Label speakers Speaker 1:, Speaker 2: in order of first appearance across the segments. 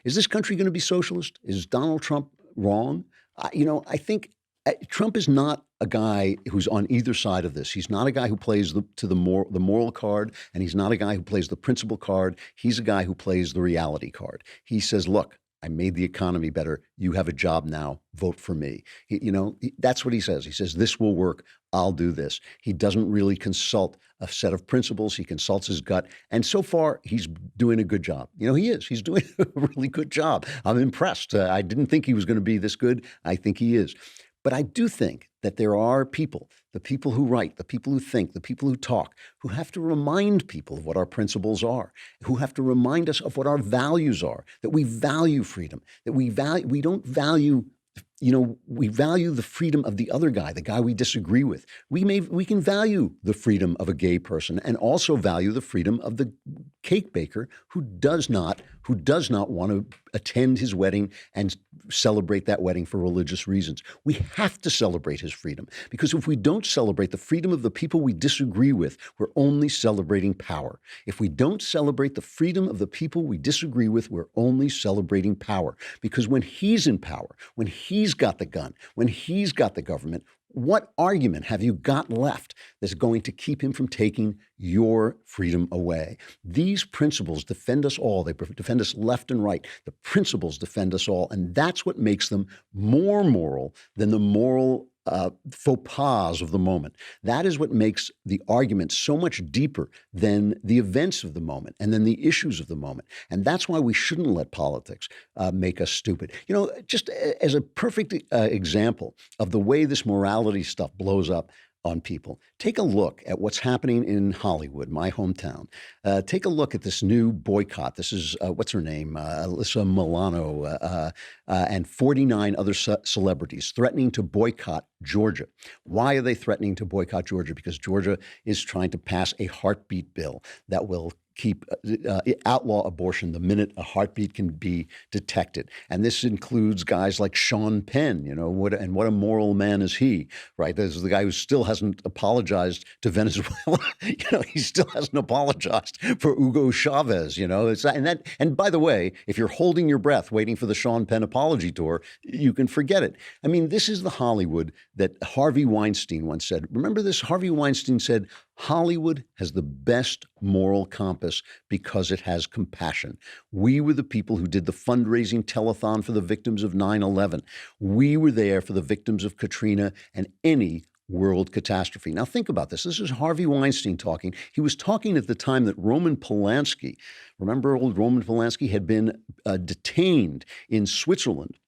Speaker 1: Is this country going to be socialist? Is Donald Trump wrong? I think Trump is not a guy who's on either side of this. He's not a guy who plays the moral card, and he's not a guy who plays the principle card. He's a guy who plays the reality card. He says, "Look, I made the economy better. You have a job now. Vote for me." That's what he says. He says, "This will work. I'll do this." He doesn't really consult a set of principles. He consults his gut. And so far, he's doing a good job. He is. He's doing a really good job. I'm impressed. I didn't think he was going to be this good. I think he is. But I do think that there are people, the people who write, the people who think, the people who talk, who have to remind people of what our principles are, who have to remind us of what our values are, that we value freedom, that we don't value we value the freedom of the other guy, the guy we disagree with. We can value the freedom of a gay person and also value the freedom of the cake baker who does not want to attend his wedding and celebrate that wedding for religious reasons. We have to celebrate his freedom, because if we don't celebrate the freedom of the people we disagree with, we're only celebrating power. If we don't celebrate the freedom of the people we disagree with, we're only celebrating power. Because when he's in power, when he's got the gun, when he's got the government, what argument have you got left that's going to keep him from taking your freedom away? These principles defend us all. They defend us left and right. The principles defend us all. And that's what makes them more moral than the moral faux pas of the moment. That is what makes the argument so much deeper than the events of the moment and then the issues of the moment. And that's why we shouldn't let politics make us stupid. Just as a perfect example of the way this morality stuff blows up on people, take a look at what's happening in Hollywood, my hometown. Take a look at this new boycott. This is, what's her name? Alyssa Milano and 49 other celebrities threatening to boycott Georgia. Why are they threatening to boycott Georgia? Because Georgia is trying to pass a heartbeat bill that will outlaw abortion the minute a heartbeat can be detected. And this includes guys like Sean Penn, what a moral man is he, right? This is the guy who still hasn't apologized to Venezuela. He still hasn't apologized for Hugo Chavez, and by the way, if you're holding your breath waiting for the Sean Penn apology tour, you can forget it. I mean, this is the Hollywood that Harvey Weinstein once said. Remember this? Harvey Weinstein said, "Hollywood has the best moral compass because it has compassion. We were the people who did the fundraising telethon for the victims of 9/11. We were there for the victims of Katrina and any world catastrophe." Now think about this. This is Harvey Weinstein talking. He was talking at the time that Roman Polanski, remember old Roman Polanski, had been detained in Switzerland.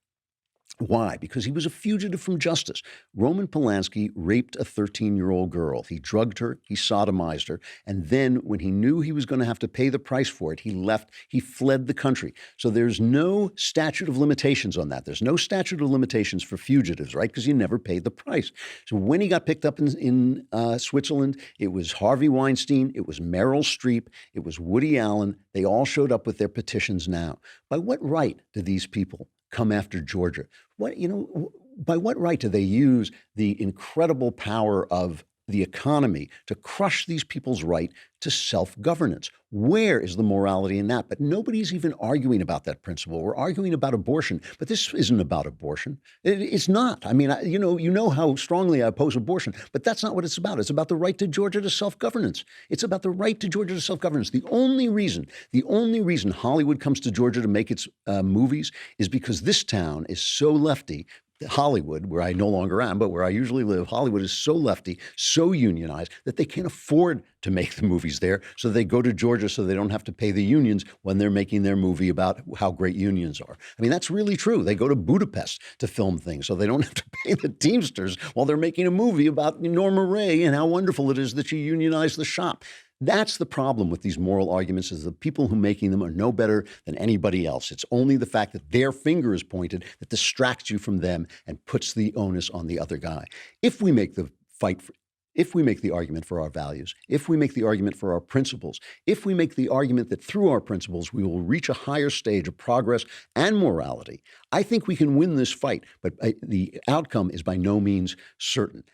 Speaker 1: Why? Because he was a fugitive from justice. Roman Polanski raped a 13-year-old girl. He drugged her, he sodomized her, and then when he knew he was going to have to pay the price for it, he fled the country. So there's no statute of limitations on that. There's no statute of limitations for fugitives, right? Because you never paid the price. So when he got picked up in Switzerland, it was Harvey Weinstein, it was Meryl Streep, it was Woody Allen. They all showed up with their petitions now. By what right do these people come after Georgia? By what right do they use the incredible power of the economy to crush these people's right to self-governance? Where is the morality in that? But nobody's even arguing about that principle. We're arguing about abortion, but this isn't about abortion. It's not. I mean, you know how strongly I oppose abortion, but that's not what it's about. It's about the right to Georgia to self-governance. It's about the right to Georgia to self-governance. The only reason Hollywood comes to Georgia to make its movies is because this town is so lefty. Hollywood, where I no longer am, but where I usually live, Hollywood is so lefty, so unionized that they can't afford to make the movies there. So they go to Georgia so they don't have to pay the unions when they're making their movie about how great unions are. I mean, that's really true. They go to Budapest to film things so they don't have to pay the Teamsters while they're making a movie about Norma Ray and how wonderful it is that she unionized the shop. That's the problem with these moral arguments, is the people who are making them are no better than anybody else. It's only the fact that their finger is pointed that distracts you from them and puts the onus on the other guy. If we make the argument for our values, if we make the argument for our principles, if we make the argument that through our principles we will reach a higher stage of progress and morality, I think we can win this fight. But the outcome is by no means certain.